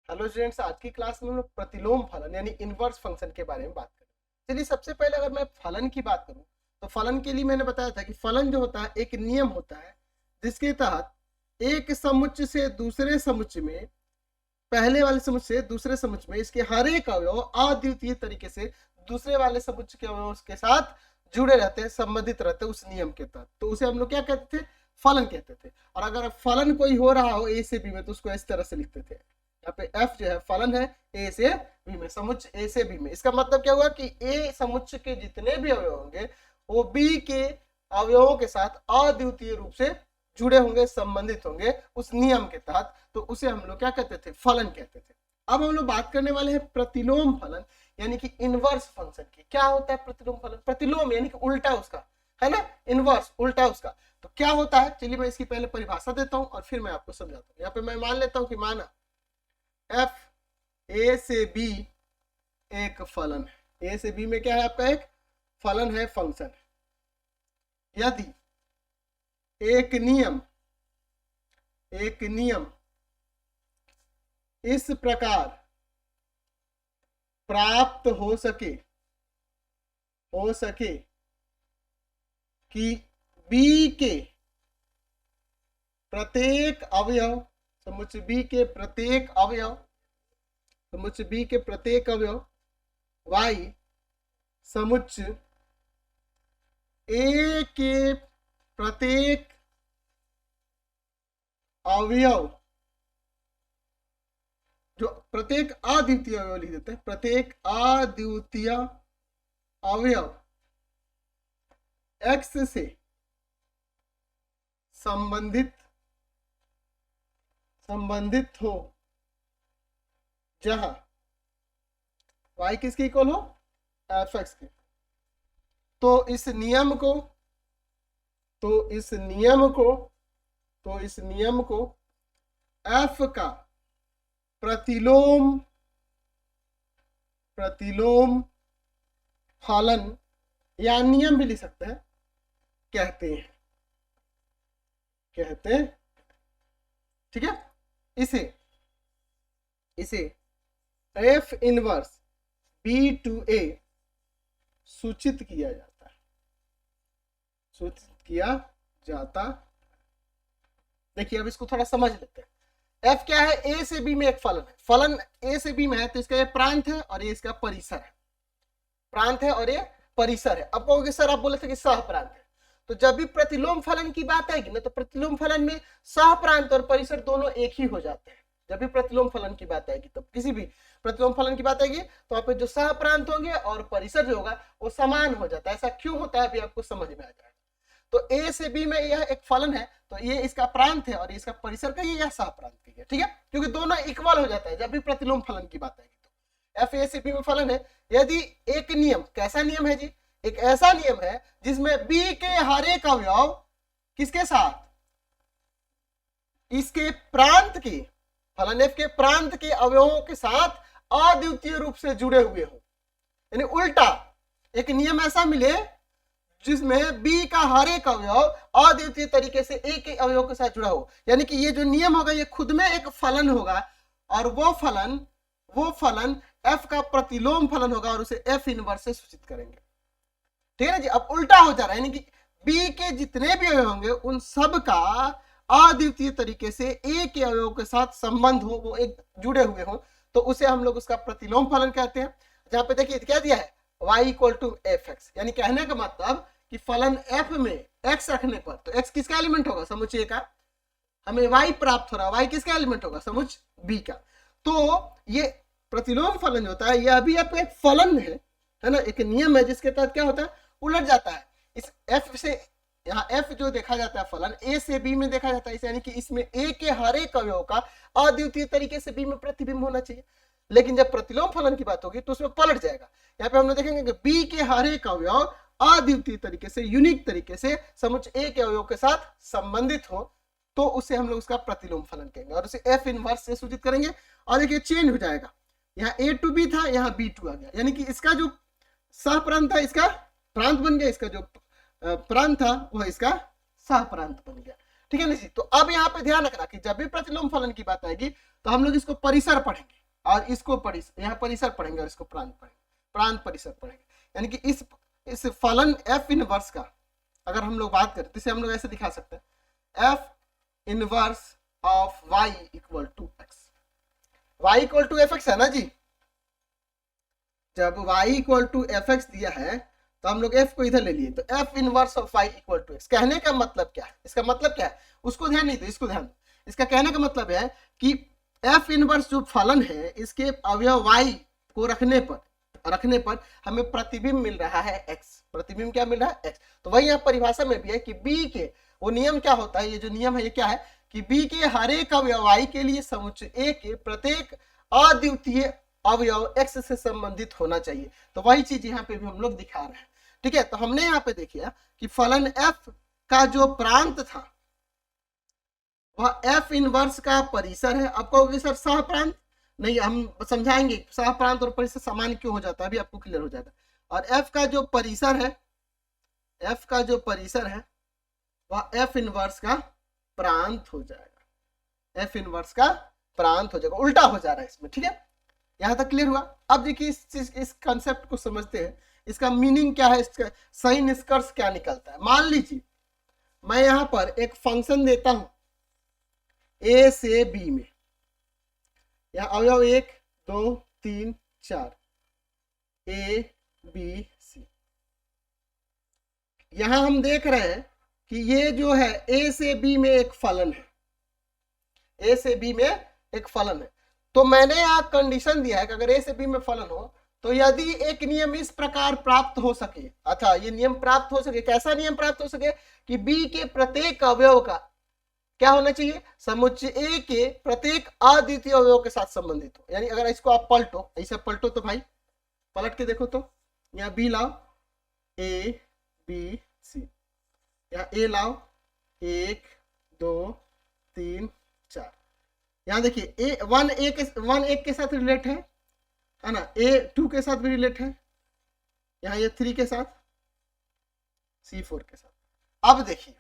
Hello students, आज की class में हम लोग प्रतिलोम फलन यानी इनवर्स फंक्शन के बारे में बात करें। चलिए, सबसे पहले अगर मैं फलन की बात करूं तो फलन के लिए मैंने बताया था कि फलन जो होता है एक नियम होता है जिसके तहत एक समुच्चय से दूसरे समुच्चय में, पहले वाले समुच्चय से दूसरे समुच्चय में इसके हर एक अवयव अद्वितीय तरीके से दूसरे वाले समुच्चय के अवयव के साथ जुड़े रहते हैं, संबंधित रहते हैं उस नियम के तहत। तो उसे हम लोग क्या कहते थे? फलन कहते थे। और अगर फलन कोई हो रहा हो ए से बी में तो उसको इस तरह से लिखते थे। यहाँ पे एफ जो है फलन है ए से बी में, समुच्चय ए से बी में। इसका मतलब क्या हुआ कि ए समुच्चय के जितने भी अवयव होंगे वो बी के अवयवों के साथ अद्वितीय रूप से जुड़े होंगे, संबंधित होंगे उस नियम के तहत। तो उसे हम लोग क्या कहते थे? फलन कहते थे। अब हम लोग बात करने वाले हैं प्रतिलोम फलन यानी कि इनवर्स फंक्शन की। क्या होता है प्रतिलोम फलन? प्रतिलोम यानी कि उल्टा उसका, है ना, इनवर्स उल्टा उसका। तो क्या होता है, चलिए मैं इसकी पहले परिभाषा देता हूं और फिर मैं आपको समझाता हूं। यहाँ पे मैं मान लेता हूं कि माना एफ ए से बी एक फलन है। ए से बी में क्या है? आपका एक फलन है, फंक्शन है। यदि एक नियम इस प्रकार प्राप्त हो सके कि बी के प्रत्येक अवयव, समुच्चय बी के प्रत्येक अवयव y समुच्चय ए के प्रत्येक अवयव, जो प्रत्येक अद्वितीय अवयव लिख देते हैं, प्रत्येक अद्वितीय अवयव x से संबंधित हो, जहां y किसके इक्वल हो? fx के। तो इस नियम को f का प्रतिलोम फलन या नियम भी लिख सकते हैं, कहते हैं। ठीक है, इसे एफ इनवर्स बी टू ए सूचित किया जाता है। देखिए, अब इसको थोड़ा समझ लेते हैं। एफ क्या है? ए से बी में एक फलन ए से बी में है, तो इसका ये प्रांत है और ये इसका परिसर है। अब कहोगे सर आप बोले थे कि सह प्रांत है, तो जब भी प्रतिलोम फलन की बात आएगी ना तो प्रतिलोम फलन में सह प्रांत और परिसर दोनों एक ही हो जाते हैं। जब भी प्रतिलोम फलन की बात आएगी, तो किसी भी प्रतिलोम फलन की बात आएगी तो वहां पे जो सह प्रांत होंगे और परिसर जो होगा वो समान हो जाता है। ऐसा क्यों होता है अभी आपको समझ में आ जाएगा। तो ए से बी में यह एक फलन है, तो ये इसका प्रांत है और इसका परिसर का यह सह प्रांत है। ठीक है, क्योंकि दोनों इक्वल हो जाता है जब भी प्रतिलोम फलन की बात आएगी। तो एफ ए से बी में फलन है यदि एक नियम, कैसा नियम है जी? एक ऐसा नियम है जिसमें बी के हर एक अवयव किसके साथ? इसके प्रांत के, फलन एफ के प्रांत के अवयवों के साथ अद्वितीय रूप से जुड़े हुए हो। यानी उल्टा एक नियम ऐसा मिले जिसमें बी का हर एक अवयव अद्वितीय तरीके से ए के अवयव के साथ जुड़ा हो। यानी कि ये जो नियम होगा ये खुद में एक फलन होगा और वो फलन एफ का प्रतिलोम फलन होगा और उसे एफ इनवर्स से सूचित करेंगे। ठीक है ना जी। अब उल्टा हो जा रहा है, यानी कि बी के जितने भी अवयव होंगे उन सब का अद्वितीय तरीके से ए के अवयव के साथ संबंध हो, वो एक जुड़े हुए हो, तो उसे हम लोग उसका प्रतिलोम फलन कहते हैं। जहां पे देखिए क्या दिया है, y equal to F X. यानी कहने का मतलब कि फलन f में x रखने पर, तो x किसका एलिमेंट होगा? समुच्चय का। हमें y प्राप्त हो रहा है, y किसका एलिमेंट होगा? समुच्चय b का। तो ये प्रतिलोम फलन जो होता है यह भी आपका एक फलन है ना, एक नियम है जिसके तहत क्या होता है, उलट जाता है। इस f से यहाँ f जो देखा जाता है फलन a से b में देखा जाता है, यानी कि इसमें a के हर एक अवयव का अद्वितीय तरीके से b में प्रतिबिंब होना चाहिए। लेकिन जब प्रतिलोम फलन की बात होगी तो उसमें पलट जाएगा। यहाँ पे हम लोग देखेंगे कि बी के हर एक अवयव अद्वितीय तरीके से, यूनिक तरीके से समुच्चय ए के अवयव के साथ संबंधित हो, तो उसे हम लोग उसका प्रतिलोम फलन कहेंगे और उसे एफ इनवर्स से सूचित करेंगे। और देखिए चेंज हो जाएगा, यहाँ ए टू बी था, यहाँ बी टू आ गया, यानी कि इसका जो सह प्रांत था इसका प्रांत बन गया, इसका जो प्रांत था वह इसका सह प्रांत बन गया। ठीक है ना जी। तो अब यहाँ पे ध्यान रखना कि जब भी प्रतिलोम फलन की बात आएगी तो हम लोग इसको परिसर पढ़ेंगे। और इसको परिसर, यहाँ परिसर पढ़ेंगे और इसको प्रांत पढ़ेंगे, प्रांत परिसर पढ़ेंगे। यानी कि इस फलन एफ इनवर्स का अगर हम लोग बात करें तो इसे हम लोग ऐसे दिखा सकते हैं, F inverse of y equal to X. y equal to F X है ना जी, जब y equal to F X दिया है तो हम लोग f को इधर ले लिए, तो f inverse of y equal to X. कहने का मतलब क्या है, इसका मतलब क्या है उसको ध्यान नहीं दो, इसको ध्यान दो। इसका कहने का मतलब है कि f इनवर्स जो फलन है इसके अवयव y को रखने पर हमें प्रतिबिंब मिल रहा है x। प्रतिबिंब क्या मिल रहा है, x। तो वही यहाँ परिभाषा में भी है कि b के वो नियम क्या होता है, ये जो नियम है ये क्या है कि b के हर एक अवयव y के लिए समुच्चय a के प्रत्येक अद्वितीय अवयव x से संबंधित होना चाहिए। तो वही चीज यहाँ पे भी हम लोग दिखा रहे हैं, ठीक है। तो हमने यहाँ पे देखिए कि फलन f का जो प्रांत था वह f इनवर्स का परिसर है। अब कहोगे सर सह प्रांत, नहीं हम समझाएंगे सह प्रांत और परिसर समान क्यों हो जाता है, अभी आपको क्लियर हो जाएगा। और f का जो परिसर है, f का जो परिसर है वह f इनवर्स का प्रांत हो जाएगा, f इनवर्स का प्रांत हो जाएगा, उल्टा हो जा रहा है इसमें, ठीक है। यहां तक क्लियर हुआ। अब देखिए इस कंसेप्ट को समझते हैं, इसका मीनिंग क्या है, इसका सही निष्कर्ष क्या निकलता है। मान लीजिए मैं यहां पर एक फंक्शन देता हूं a से b में, यहाँ अवयव 1 2 3 4 a b c। यहां हम देख रहे हैं कि ये जो है a से b में एक फलन है, a से b में एक फलन है। तो मैंने यहाँ कंडीशन दिया है कि अगर a से b में फलन हो तो यदि एक नियम इस प्रकार प्राप्त हो सके, अच्छा ये नियम प्राप्त हो सके, कैसा नियम प्राप्त हो सके कि b के प्रत्येक अवयव का क्या होना चाहिए, समुच्चय a के प्रत्येक अद्वितीय अवयव के साथ संबंधित हो। यानी अगर इसको आप पलटो, ऐसे पलटो तो भाई पलट के देखो तो यहाँ b लाओ a b c, यहाँ a लाओ 1 2 3 4, यहाँ देखिए वन एक के साथ रिलेट है ना, A2 के साथ भी रिलेट है, यहाँ ये 3 के साथ, C4 के साथ। अब देखिए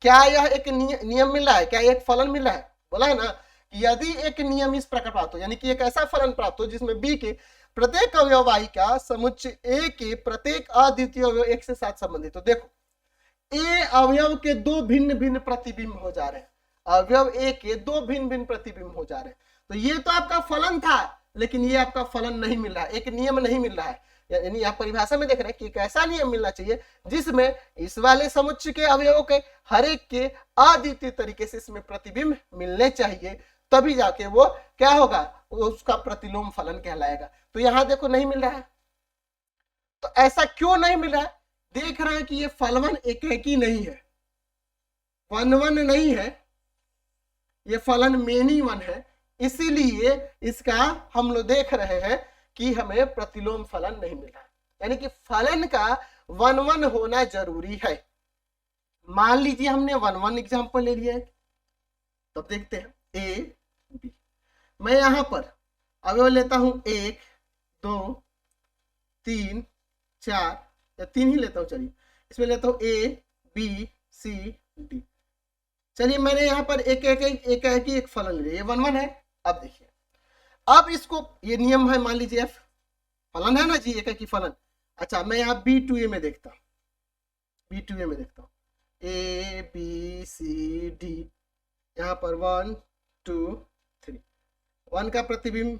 क्या यह एक नियम मिल रहा है, क्या एक फलन मिल रहा है, बोला है ना कि यदि एक नियम इस प्रकार प्राप्त हो, यानी कि एक ऐसा फलन प्राप्त हो जिसमें B के प्रत्येक अवयव y का समुच्चय A के प्रत्येक अद्वितीय अवयव x के साथ संबंधित हो। देखो A अवयव के दो भिन्न भिन्न प्रतिबिंब हो जा रहे हैं, अवयव A के दो भिन्न भिन्न प्रतिबिंब हो जा रहे हैं। तो ये तो आपका फलन था, लेकिन ये आपका फलन नहीं मिल रहा है, एक नियम नहीं मिल रहा है। यानी आप परिभाषा में देख रहे हैं कि एक ऐसा नियम मिलना चाहिए जिसमें इस वाले समुच्चय के अवयवों के हर एक के अद्वितीय तरीके से इसमें प्रतिबिंब मिलने चाहिए, तभी जाके वो क्या होगा, उसका प्रतिलोम फलन कहलाएगा। तो यहां देखो नहीं मिल रहा है। तो ऐसा क्यों नहीं मिल रहा है, देख रहे हैं कि ये फलन एकेकी नहीं है, वन वन नहीं है, ये फलन मेनी वन है, इसीलिए इसका हम लोग देख रहे हैं कि हमें प्रतिलोम फलन नहीं मिल रहा है। यानी कि फलन का वन वन होना जरूरी है। मान लीजिए हमने वन वन एग्जाम्पल ले लिया है, तब देखते हैं ए बी। मैं यहां पर अवयव लेता हूं 1 2 3 4 या 3 ही लेता हूं, चलिए इसमें लेता हूं ए बी सी डी। चलिए मैंने यहाँ पर एक फलन लिया, ये वन वन है। अब देखिए अब इसको, ये नियम है, मान लीजिए f फलन है ना जी, एक ही फलन। अच्छा मैं यहाँ B2A में देखता हूँ, B2A में देखता हूँ A B C D, यहाँ पर 1 2 3, 1 का प्रतिबिंब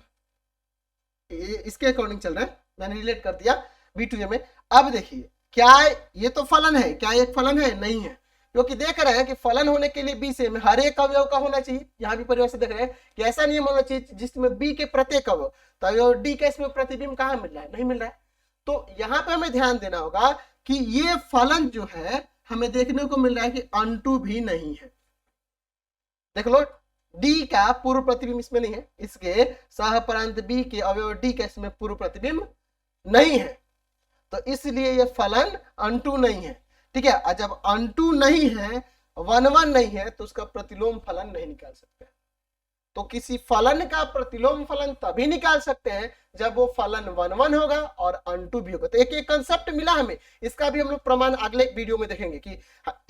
इसके अकॉर्डिंग चल रहा है, मैंने रिलेट कर दिया B2A में। अब देखिए क्या ये तो फलन है, क्या एक फलन है, नहीं है, क्योंकि देख रहे हैं कि फलन होने के लिए B से में हर एक अवयव का होना चाहिए। यहाँ भी परिभाषा देख रहे हैं कि ऐसा नियम होना चाहिए जिसमें B के प्रत्येक अवयव, तो अवयव D का इसमें प्रतिबिंब कहाँ मिल रहा है, नहीं मिल रहा है। तो यहाँ पे हमें ध्यान देना होगा कि ये फलन जो है हमें देखने को मिल रहा है कि अनटू भी नहीं है। देख लो D का पूर्व प्रतिबिंब इसमें नहीं है, इसके सहप्रांत B के अवयव D का इसमें पूर्व प्रतिबिंब नहीं है, तो इसलिए ये फलन अनटू नहीं है, ठीक है। और जब अनटू नहीं है, वन वन नहीं है, तो उसका प्रतिलोम फलन नहीं निकाल सकते। तो किसी फलन का प्रतिलोम फलन तभी निकाल सकते हैं जब वो फलन वन वन होगा और अनटू भी होगा। तो एक एक कंसेप्ट मिला हमें, इसका भी हम लोग प्रमाण अगले वीडियो में देखेंगे कि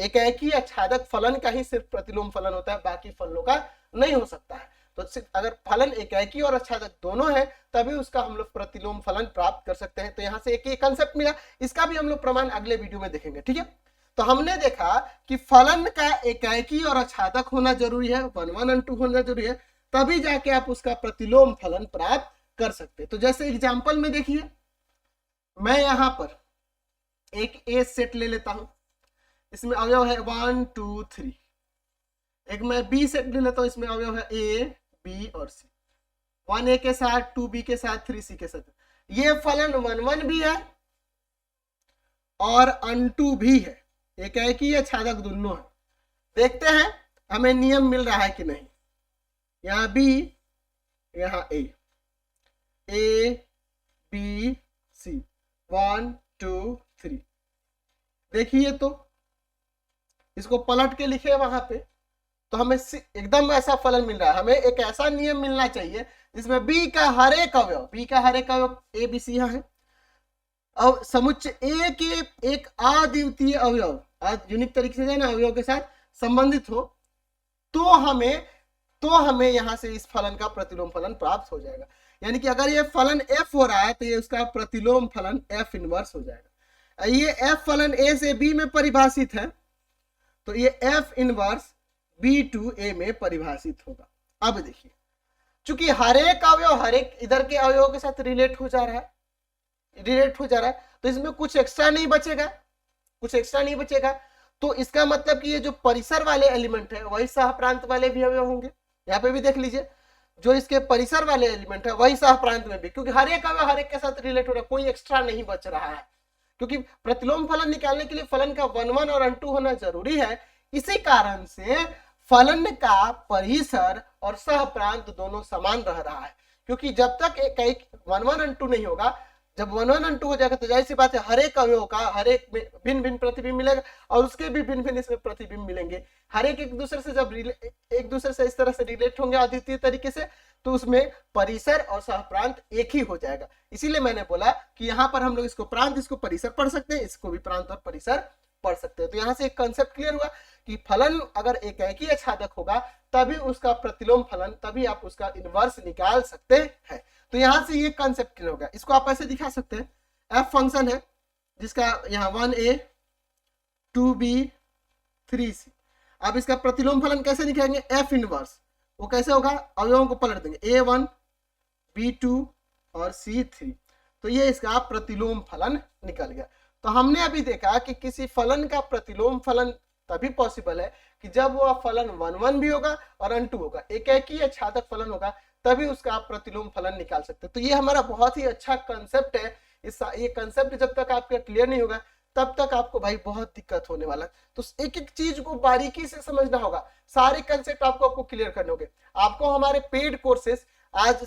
एक ही आच्छादक फलन का ही सिर्फ प्रतिलोम फलन होता है, बाकी फलनों का नहीं हो सकता है। तो अगर फलन एकाकी और आच्छादक दोनों है तभी उसका हम लोग प्रतिलोम फलन प्राप्त कर सकते हैं। तो यहाँ से एक ही कंसेप्ट मिला, इसका भी हम लोग प्रमाण अगले वीडियो में देखेंगे, ठीक है। तो हमने देखा कि फलन का एकाकी और आच्छादक होना जरूरी है, 1 1 और 2 होना जरूरी है, तभी जाके आप उसका प्रतिलोम फलन प्राप्त कर सकते हैं। तो जैसे एग्जाम्पल में देखिए, मैं यहां पर एक ए सेट ले लेता हूं, इसमें अवयव है 1 2 3। एक मैं बी सेट ले लेता हूं, इसमें अवयव है ए बी और सी, 1 ए के साथ, 2 बी के साथ, 3 सी के साथ। ये फलन 1 1 भी है और अनटू भी है, एकाकी या छादक दोनों है। देखते हैं हमें नियम मिल रहा है कि नहीं। यहां बी, यहां ए बी सी, 1 2 3। देखिए तो इसको पलट के लिखे वहां पे, तो हमें एकदम ऐसा फलन मिल रहा है। हमें एक ऐसा नियम मिलना चाहिए जिसमें बी का हर एक अवयव ए बी सी यहाँ है, अब समुच्चय ए के एक अद्वितीय अवयव, यूनिक तरीके से ना अवयव के साथ संबंधित हो, तो हमें यहां से इस फलन का प्रतिलोम फलन प्राप्त हो जाएगा। यानी कि अगर ये फलन f हो रहा है तो ये उसका प्रतिलोम फलन f इनवर्स हो जाएगा। ये f फलन a से b में परिभाषित है, तो ये f inverse b to a में परिभाषित होगा। अब देखिए, चूंकि हर एक अवयव हर एक इधर के अवयव के साथ रिलेट हो जा रहा है, तो इसमें कुछ एक्स्ट्रा नहीं बचेगा। तो इसका मतलब कि ये जो परिसर वाले एलिमेंट है वही सह प्रांत वाले भी अवयव होंगे। यहाँ पे भी देख लीजिए, जो इसके परिसर वाले एलिमेंट है वही सह प्रांत में भी, क्योंकि हर एक अवयव हर एक के साथ रिलेट हो रहा है, कोई एक्स्ट्रा नहीं बच रहा है। क्योंकि प्रतिलोम फलन निकालने के लिए फलन का 1 1 और अनटू होना जरूरी है। इसी कारण से फलन का परिसर और सह प्रांत दोनों समान रह रहा है, क्योंकि जब तक एक 1 1 अनटू नहीं होगा, जब 1 1 अनटू हो जाएगा तो जाहिर सी बात है हर एक अवयव का हर एक में भिन्न भिन्न प्रतिबिंब मिलेगा और उसके भी भिन्न भिन्न इसमें प्रतिबिंब मिलेंगे। हर एक दूसरे से जब एक दूसरे से इस तरह से रिलेट होंगे अद्वितीय तरीके से, तो उसमें परिसर और सहप्रांत एक ही हो जाएगा। इसीलिए मैंने बोला कि यहाँ पर हम लोग इसको प्रांत, इसको परिसर पढ़ सकते हैं, इसको भी प्रांत और परिसर पढ़ सकते हैं। तो यहाँ से एक कंसेप्ट क्लियर हुआ कि फलन अगर एकाकी आच्छादक होगा तभी उसका प्रतिलोम फलन, तभी आप उसका इनवर्स निकाल सकते हैं। तो यहां से ये कंसेप्ट क्लियर होगा। इसको आप ऐसे दिखा सकते हैं, एफ फंक्शन है जिसका यहाँ 1a 2b 3c। अब इसका प्रतिलोम फलन कैसे निकालेंगे, एफ इनवर्स। वो कैसे होगा, अवयवों को पलट देंगे, a1 b2 और c3। तो ये इसका प्रतिलोम फलन निकल गया। तो हमने अभी देखा कि किसी फलन का प्रतिलोम फलन तभी पॉसिबल है कि जब वह फलन 1 1 भी होगा और अनटू होगा, एकाकी या छादक फलन होगा, तभी उसका आप प्रतिलोम फलन निकाल सकते हैं। तो ये हमारा बहुत ही अच्छा कंसेप्ट है। ये कंसेप्ट जब तक आपका क्लियर नहीं होगा तब तक आपको भाई बहुत दिक्कत होने वाला है। तो एक एक चीज को बारीकी से समझना होगा, सारे कंसेप्ट आपको क्लियर करने होंगे। आपको हमारे पेड कोर्सेस आज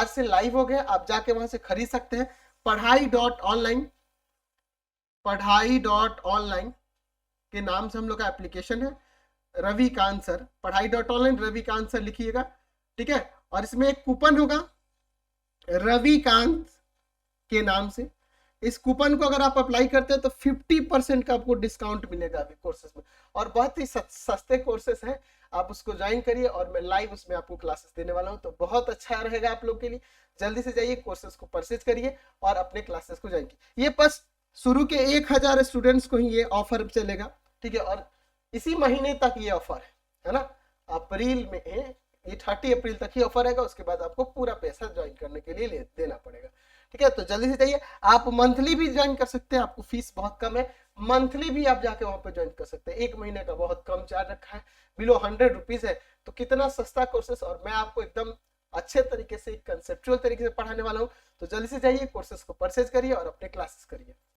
से लाइव हो गए, आप जाके वहां से खरीद सकते हैं। पढ़ाई.online के नाम से हम लोग का एप्लीकेशन है, रविकांत सर, पढ़ाई.online रविकांत सर लिखिएगा, ठीक है। और इसमें एक कूपन होगा रविकांत के नाम से। इस कूपन को अगर आप अप्लाई करते हैं तो 50% का आपको डिस्काउंट मिलेगा अभी कोर्सेज में, और बहुत ही सस्ते कोर्सेज हैं। आप उसको ज्वाइन करिए और मैं लाइव उसमें आपको क्लासेस देने वाला हूं, तो बहुत अच्छा रहेगा आप लोग के लिए। जल्दी से जाइए, कोर्सेज को परचेज करिए और अपने क्लासेस को ज्वाइन कीजिए। ये बस शुरू के 1000 स्टूडेंट्स को ही ये ऑफर चलेगा, ठीक है। और इसी महीने तक ये ऑफर है ना, अप्रैल में ये 30 अप्रैल तक ही ऑफर रहेगा। उसके बाद आपको पूरा पैसा ज्वाइन करने के लिए देना पड़ेगा, ठीक है। तो जल्दी से जाइए। आप मंथली भी ज्वाइन कर सकते हैं, आपको फीस बहुत कम है, मंथली भी आप जाके वहां पे ज्वाइन कर सकते हैं। 1 महीने का बहुत कम चार्ज रखा है, बिलो 100 रुपीज है। तो कितना सस्ता कोर्सेस, और मैं आपको एकदम अच्छे तरीके से कंसेप्चुअल तरीके से पढ़ाने वाला हूँ। तो जल्दी से जाइए, कोर्सेस को परचेज करिए और अपने क्लासेस करिए।